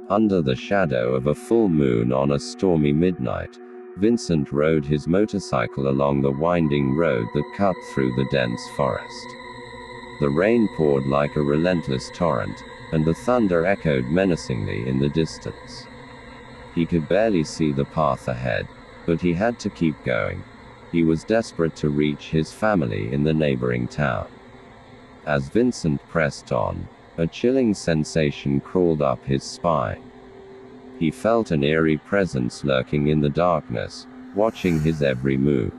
Under the shadow of a full moon on a stormy midnight, Vincent rode his motorcycle along the winding road that cut through the dense forest. The rain poured like a relentless torrent, and the thunder echoed menacingly in the distance. He could barely see the path ahead, but he had to keep going. He was desperate to reach his family in the neighboring town. As Vincent pressed on, a chilling sensation crawled up his spine. He felt an eerie presence lurking in the darkness, watching his every move.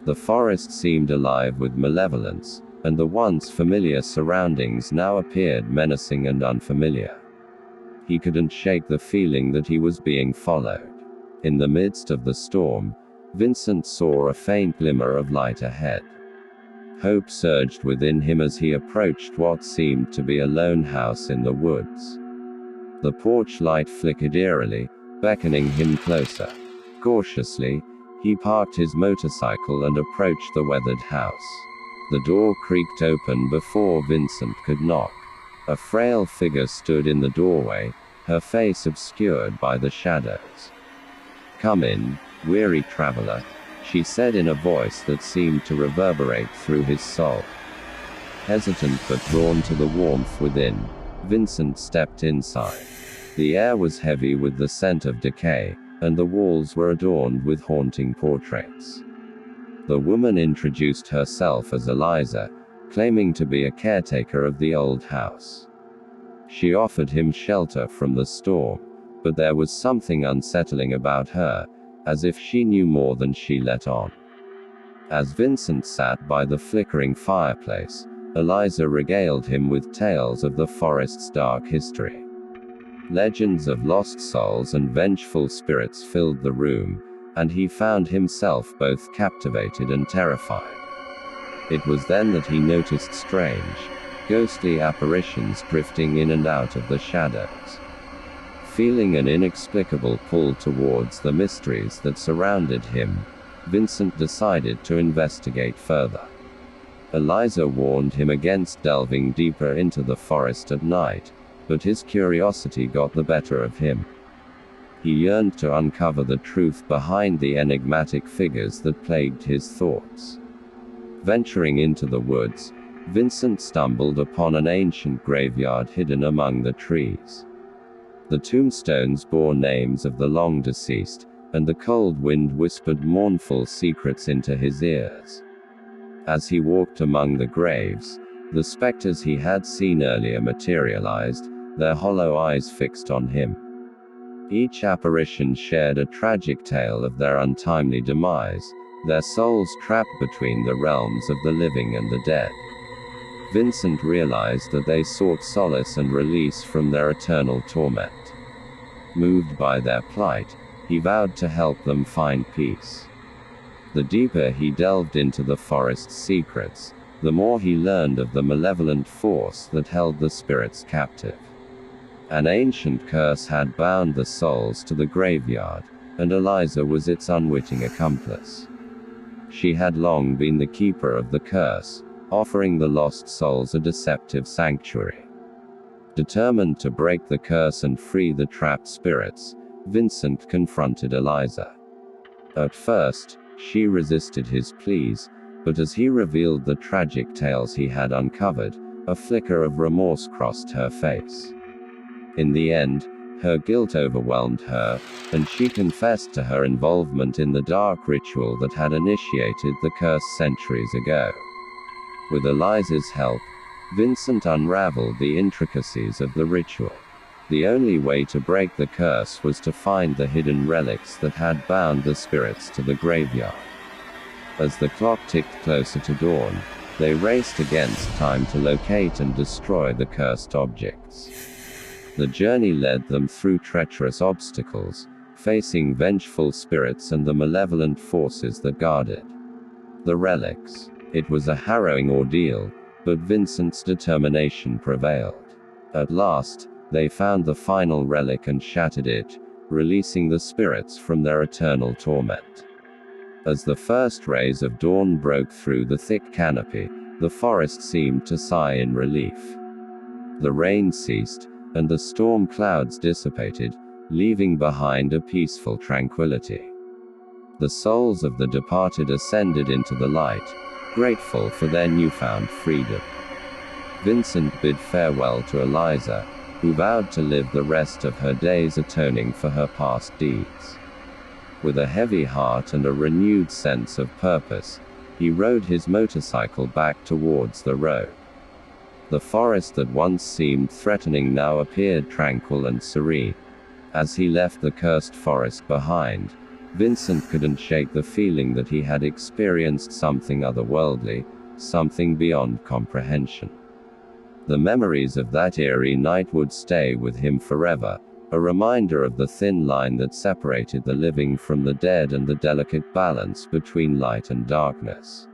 The forest seemed alive with malevolence, and the once familiar surroundings now appeared menacing and unfamiliar. He couldn't shake the feeling that he was being followed. In the midst of the storm, Vincent saw a faint glimmer of light ahead. Hope surged within him as he approached what seemed to be a lone house in the woods. The porch light flickered eerily, beckoning him closer. Cautiously, he parked his motorcycle and approached the weathered house. The door creaked open before Vincent could knock. A frail figure stood in the doorway, her face obscured by the shadows. "Come in, weary traveler," she said in a voice that seemed to reverberate through his soul. Hesitant but drawn to the warmth within, Vincent stepped inside. The air was heavy with the scent of decay, and the walls were adorned with haunting portraits. The woman introduced herself as Eliza, claiming to be a caretaker of the old house. She offered him shelter from the storm, but there was something unsettling about her, as if she knew more than she let on. As Vincent sat by the flickering fireplace, Eliza regaled him with tales of the forest's dark history. Legends of lost souls and vengeful spirits filled the room, and he found himself both captivated and terrified. It was then that he noticed strange, ghostly apparitions drifting in and out of the shadows. Feeling an inexplicable pull towards the mysteries that surrounded him, Vincent decided to investigate further. Eliza warned him against delving deeper into the forest at night, but his curiosity got the better of him. He yearned to uncover the truth behind the enigmatic figures that plagued his thoughts. Venturing into the woods, Vincent stumbled upon an ancient graveyard hidden among the trees. The tombstones bore names of the long deceased, and the cold wind whispered mournful secrets into his ears. As he walked among the graves, the specters he had seen earlier materialized, their hollow eyes fixed on him. Each apparition shared a tragic tale of their untimely demise, their souls trapped between the realms of the living and the dead. Vincent realized that they sought solace and release from their eternal torment. Moved by their plight, he vowed to help them find peace. The deeper he delved into the forest's secrets, the more he learned of the malevolent force that held the spirits captive. An ancient curse had bound the souls to the graveyard, and Eliza was its unwitting accomplice. She had long been the keeper of the curse, offering the lost souls a deceptive sanctuary. Determined to break the curse and free the trapped spirits, Vincent confronted Eliza. At first, she resisted his pleas, but as he revealed the tragic tales he had uncovered, a flicker of remorse crossed her face. In the end, her guilt overwhelmed her, and she confessed to her involvement in the dark ritual that had initiated the curse centuries ago. With Eliza's help, Vincent unraveled the intricacies of the ritual. The only way to break the curse was to find the hidden relics that had bound the spirits to the graveyard. As the clock ticked closer to dawn, they raced against time to locate and destroy the cursed objects. The journey led them through treacherous obstacles, facing vengeful spirits and the malevolent forces that guarded the relics. It was a harrowing ordeal, but Vincent's determination prevailed. At last, they found the final relic and shattered it, releasing the spirits from their eternal torment. As the first rays of dawn broke through the thick canopy, the forest seemed to sigh in relief. The rain ceased, and the storm clouds dissipated, leaving behind a peaceful tranquility. The souls of the departed ascended into the light, grateful for their newfound freedom. Vincent bid farewell to Eliza, who vowed to live the rest of her days atoning for her past deeds. With a heavy heart and a renewed sense of purpose, he rode his motorcycle back towards the road. The forest that once seemed threatening now appeared tranquil and serene. As he left the cursed forest behind, Vincent couldn't shake the feeling that he had experienced something otherworldly, something beyond comprehension. The memories of that eerie night would stay with him forever, a reminder of the thin line that separated the living from the dead and the delicate balance between light and darkness.